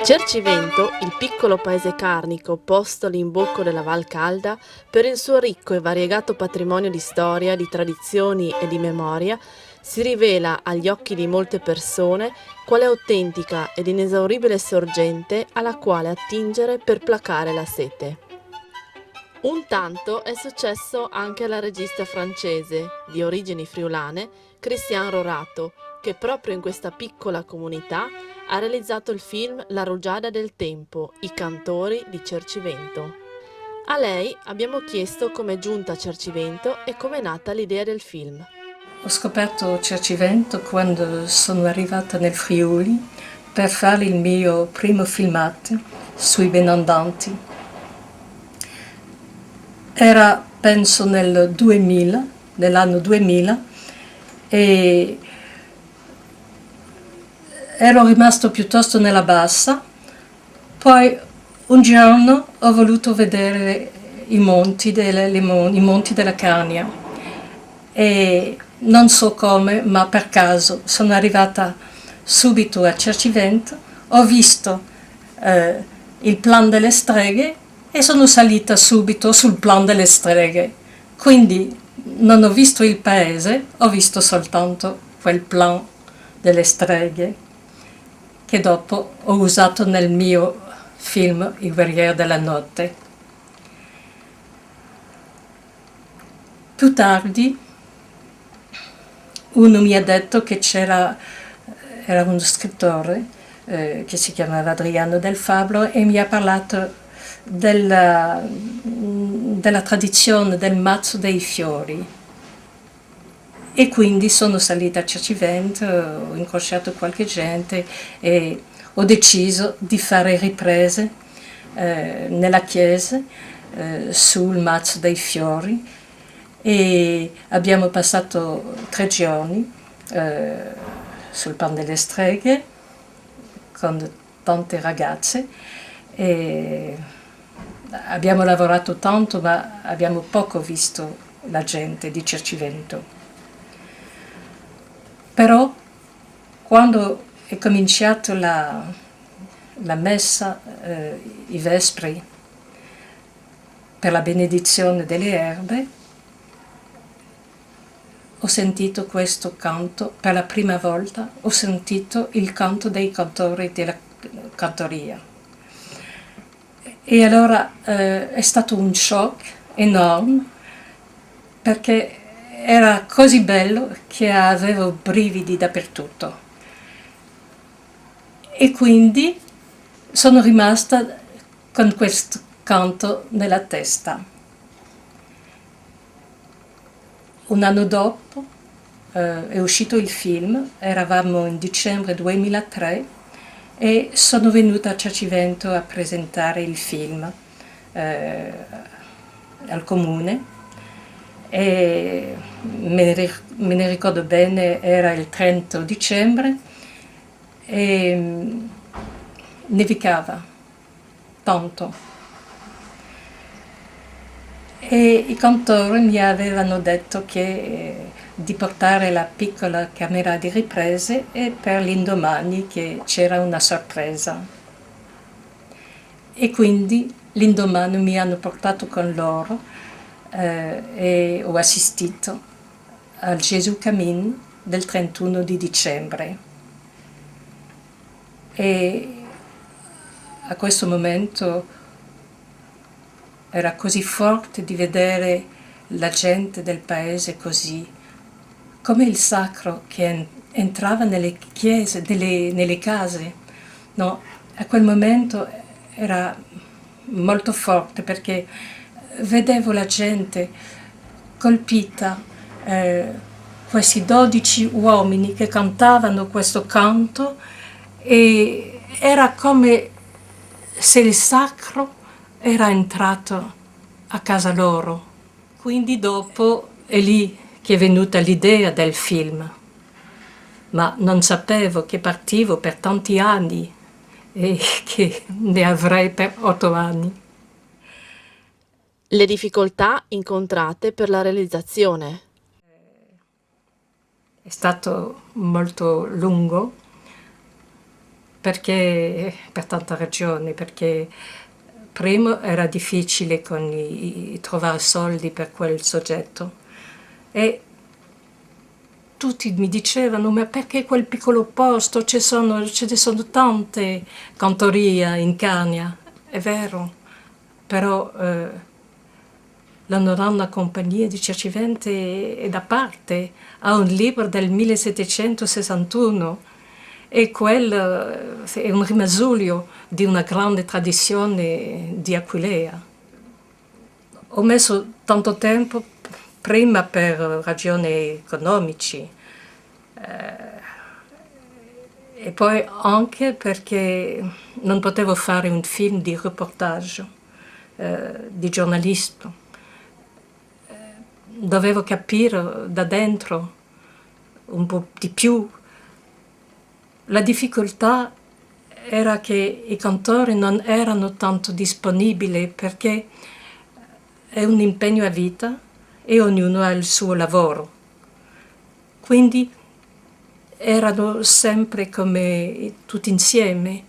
Cercivento, il piccolo paese carnico posto all'imbocco della Val Calda, per il suo ricco e variegato patrimonio di storia, di tradizioni e di memoria, si rivela agli occhi di molte persone quale autentica ed inesauribile sorgente alla quale attingere per placare la sete. Un tanto è successo anche alla regista francese, di origini friulane, Christian Rorato, che proprio in questa piccola comunità ha realizzato il film La rugiada del tempo, i cantori di Cercivento. A lei abbiamo chiesto come è giunta a Cercivento e come è nata l'idea del film. Ho scoperto Cercivento quando sono arrivata nel Friuli per fare il mio primo filmato sui benandanti. Era, penso, nell'anno 2000, e ero rimasto piuttosto nella bassa. Poi un giorno ho voluto vedere i monti della Carnia, e non so come, ma per caso sono arrivata subito a Cercivento, ho visto il Plan delle Streghe e sono salita subito sul Plan delle Streghe. Quindi non ho visto il paese, ho visto soltanto quel Plan delle Streghe che dopo ho usato nel mio film Il guerriero della notte. Più tardi uno mi ha detto che era uno scrittore che si chiamava Adriano Del Fabbro e mi ha parlato della tradizione del mazzo dei fiori. E quindi sono salita a Cercivento, ho incrociato qualche gente e ho deciso di fare riprese nella chiesa sul mazzo dei fiori, e abbiamo passato 3 giorni sul Pan delle Streghe con tante ragazze, e abbiamo lavorato tanto, ma abbiamo poco visto la gente di Cercivento. Però quando è cominciato la messa, i vespri per la benedizione delle erbe, ho sentito questo canto, per la prima volta ho sentito il canto dei cantori della cantoria. E allora è stato un shock enorme, perché era così bello che avevo brividi dappertutto. E quindi sono rimasta con questo canto nella testa. Un anno dopo è uscito il film, eravamo in dicembre 2003 e sono venuta a Cercivento a presentare il film al comune, e me ne ricordo bene, era il 30 dicembre e nevicava tanto. E i cantori mi avevano detto di portare la piccola camera di riprese e per l'indomani che c'era una sorpresa. E quindi l'indomani mi hanno portato con loro e ho assistito al Gesù Camin del 31 di dicembre. E a questo momento era così forte di vedere la gente del paese così, come il sacro che entrava nelle chiese, nelle case. No, a quel momento era molto forte, perché vedevo la gente colpita, questi 12 uomini che cantavano questo canto, e era come se il sacro era entrato a casa loro. Quindi dopo è lì che è venuta l'idea del film, ma non sapevo che partivo per tanti anni e che ne avrei per 8 anni. Le difficoltà incontrate per la realizzazione. È stato molto lungo, perché, per tante ragioni, perché primo era difficile trovare soldi per quel soggetto e tutti mi dicevano ma perché quel piccolo posto, ce ne sono tante cantorie in Cagna, è vero, però la nonna compagnia di Circivente è da parte, ha un libro del 1761 e quello è un rimasuglio di una grande tradizione di Aquileia. Ho messo tanto tempo prima per ragioni economici e poi anche perché non potevo fare un film di reportage, di giornalismo. Dovevo capire da dentro un po' di più. La difficoltà era che i cantori non erano tanto disponibili perché è un impegno a vita e ognuno ha il suo lavoro. Quindi erano sempre come tutti insieme.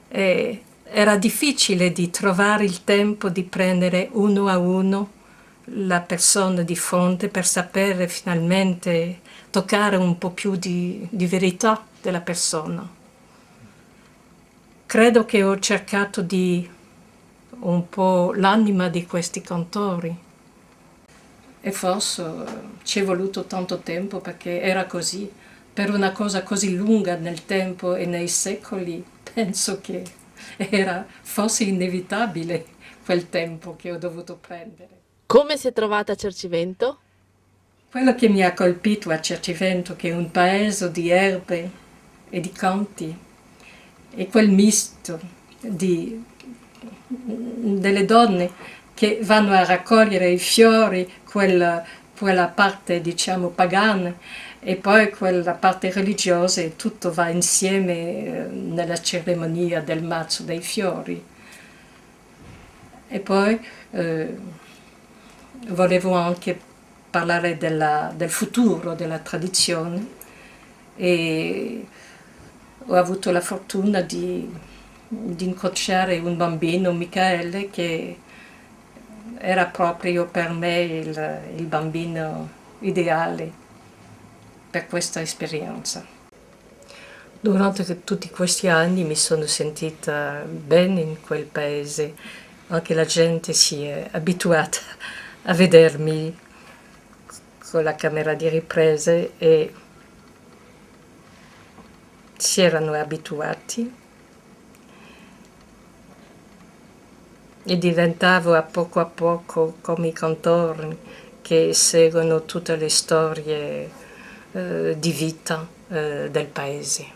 E era difficile di trovare il tempo di prendere uno a uno la persona di fronte per sapere finalmente toccare un po' più di verità della persona. Credo che ho cercato di un po' l'anima di questi cantori e forse ci è voluto tanto tempo perché era così. Per una cosa così lunga nel tempo e nei secoli, penso che era forse inevitabile quel tempo che ho dovuto prendere. Come si è trovata a Cercivento? Quello che mi ha colpito a Cercivento, che è un paese di erbe e di canti, e quel misto delle donne che vanno a raccogliere i fiori, quella parte diciamo pagana e poi quella parte religiosa e tutto va insieme nella cerimonia del mazzo dei fiori. E poi volevo anche parlare del futuro, della tradizione e ho avuto la fortuna di incrociare un bambino, Michaele, che era proprio per me il bambino ideale per questa esperienza. Durante tutti questi anni mi sono sentita bene in quel paese, anche la gente si è abituata a vedermi con la camera di riprese e si erano abituati e diventavo a poco come i cantori che seguono tutte le storie di vita del paese.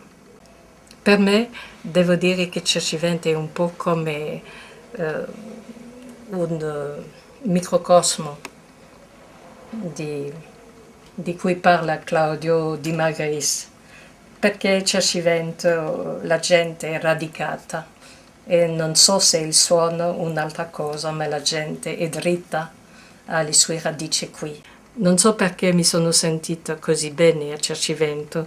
Per me devo dire che Cercivento è un po' come un microcosmo di cui parla Claudio Di Magris, perché Cercivento la gente è radicata e non so se il suono è un'altra cosa, ma la gente è dritta, ha le sue radici qui. Non so perché mi sono sentita così bene a Cercivento,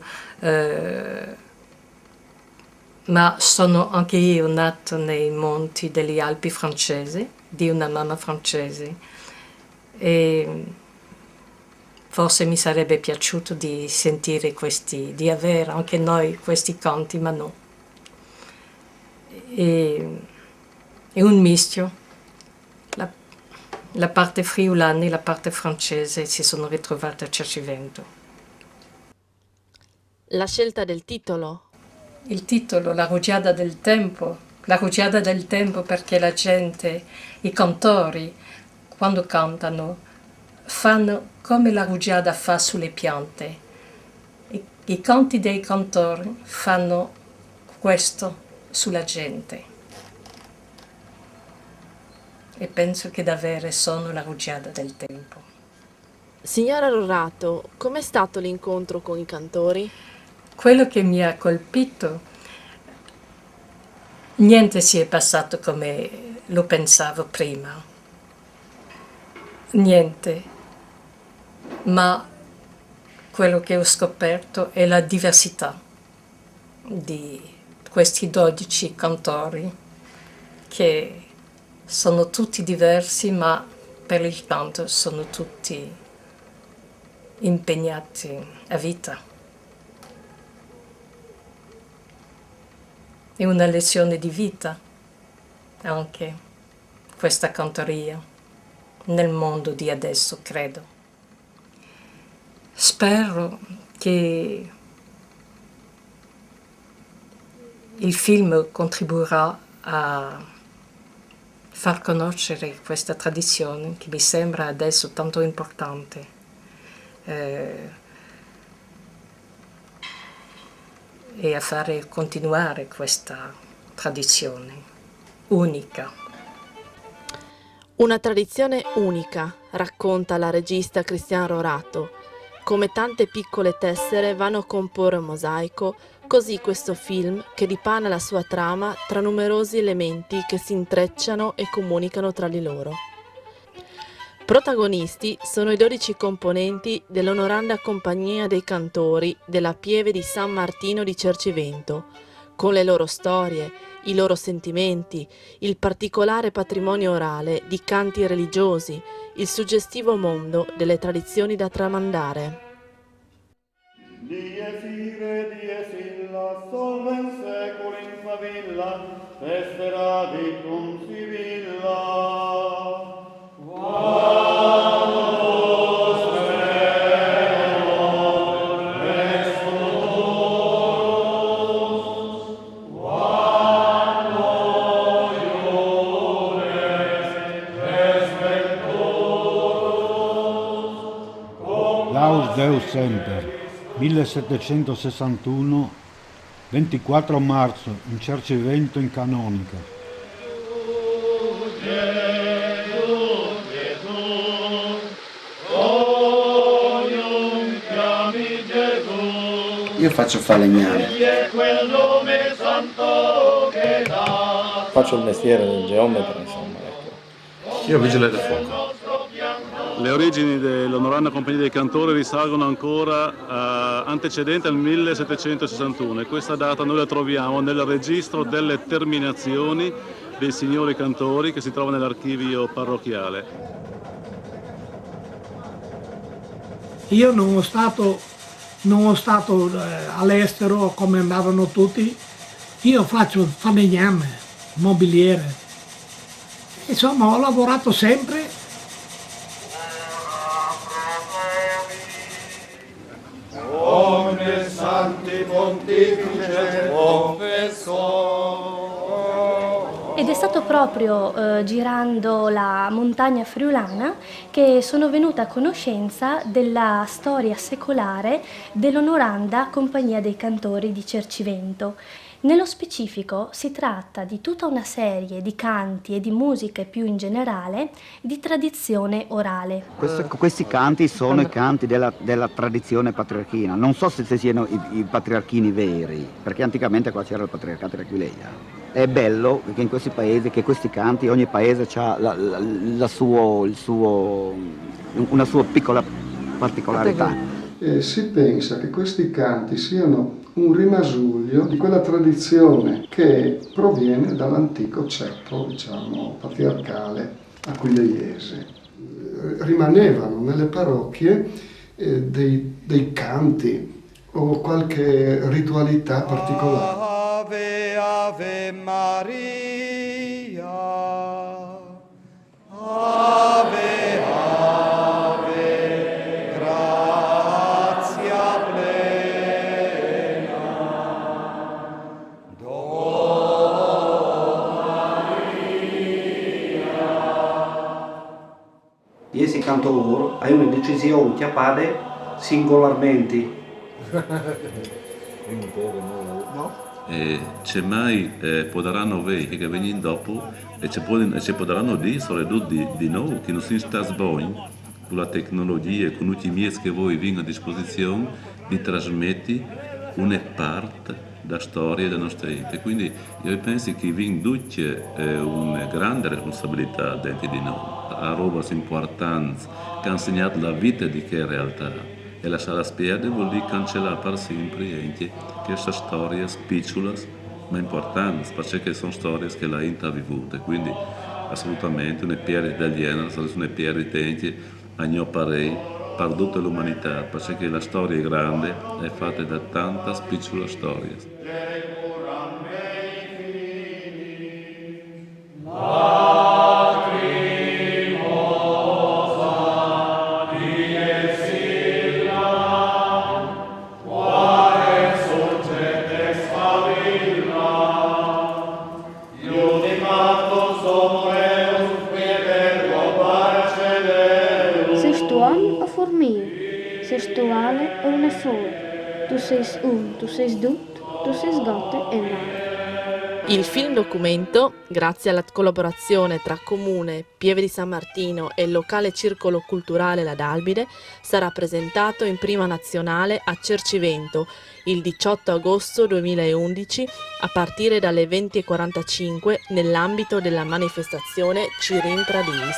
ma sono anche io nata nei monti delle Alpi francesi, di una mamma francese, e forse mi sarebbe piaciuto di sentire di avere anche noi questi canti, ma no. È un mischio. La parte friulana e la parte francese si sono ritrovate a Cercivento. La scelta del titolo. Il titolo, La rugiada del tempo. La rugiada del tempo perché la gente, i cantori, quando cantano, fanno come la rugiada fa sulle piante. I canti dei cantori fanno questo sulla gente. E penso che davvero sono la rugiada del tempo. Signora Rorato, com'è stato l'incontro con i cantori? Quello che mi ha colpito, niente si è passato come lo pensavo prima. Niente. Ma quello che ho scoperto è la diversità di questi 12 cantori che sono tutti diversi, ma per il canto sono tutti impegnati a vita. È una lezione di vita anche questa cantoria nel mondo di adesso, credo. Spero che il film contribuirà a far conoscere questa tradizione che mi sembra adesso tanto importante. E a fare continuare questa tradizione unica. Una tradizione unica, racconta la regista Cristian Rorato. Come tante piccole tessere vanno a comporre un mosaico, così questo film che dipana la sua trama tra numerosi elementi che si intrecciano e comunicano tra di loro. Protagonisti sono i 12 componenti dell'Onoranda Compagnia dei Cantori della Pieve di San Martino di Cercivento, con le loro storie, i loro sentimenti, il particolare patrimonio orale di canti religiosi, il suggestivo mondo delle tradizioni da tramandare. Die fire, die filla, solven seculin favilla, esteravi cum civilla. Laus Deus Semper, 1761, 24 marzo, in Cercivento in canonica. Io faccio falegname. Faccio il mestiere del geometra, insomma. Ecco. Io vigile del fuoco. Le origini dell'Onoranda Compagnia dei Cantori risalgono ancora antecedente al 1761 e questa data noi la troviamo nel registro delle terminazioni dei signori cantori che si trova nell'archivio parrocchiale. Io non ho stato all'estero come andavano tutti, io faccio il falegname, mobiliere. Insomma, ho lavorato sempre. Omnes Sancti Pontifice confessor. Ed è stato proprio girando la montagna friulana che sono venuta a conoscenza della storia secolare dell'Onoranda Compagnia dei Cantori di Cercivento. Nello specifico si tratta di tutta una serie di canti e di musiche più in generale di tradizione orale. Questi canti sono i canti della tradizione patriarchina. Non so se siano i patriarchini veri, perché anticamente qua c'era il patriarcato di Aquileia. È bello che in questi paesi, che questi canti, ogni paese ha una sua piccola particolarità. Si pensa che questi canti siano un rimasuglio di quella tradizione che proviene dall'antico ceppo, diciamo, patriarcale aquileiese. Rimanevano nelle parrocchie dei canti o qualche ritualità particolare. Ave, Ave Maria. Ave, Ave, grazia plena. Do Maria. Esse cantor ha una decisione che appare singolarmente. C'è mai podaranno voi che vengono dopo e ci podaranno dire di noi che non si sta sbagliando con la tecnologia e con tutti i mezzi che voi vengono a disposizione di trasmettere una parte della storia del nostro ente. Quindi io penso che vi tutti una grande responsabilità dentro di noi, a roba importante che ha insegnato la vita di che realtà. E lasciare la spiede vuol dire cancellare per sempre questa storia spicciola ma importanti, perché sono storie che la Inter ha vivute, quindi assolutamente una pierre italiana, sarebbe una pierre tenti a mio parere per tutta l'umanità, perché la storia è grande, è fatta da tante piccole storie. Sei tu uomo o formiga? Sei tu ale o una flor? Tu sei tu sei tutto, tu sei gote e mare. Il film documento, grazie alla collaborazione tra Comune, Pieve di San Martino e il locale Circolo Culturale La Dalbide, sarà presentato in prima nazionale a Cercivento il 18 agosto 2011 a partire dalle 20:45 nell'ambito della manifestazione Cirin Tradis.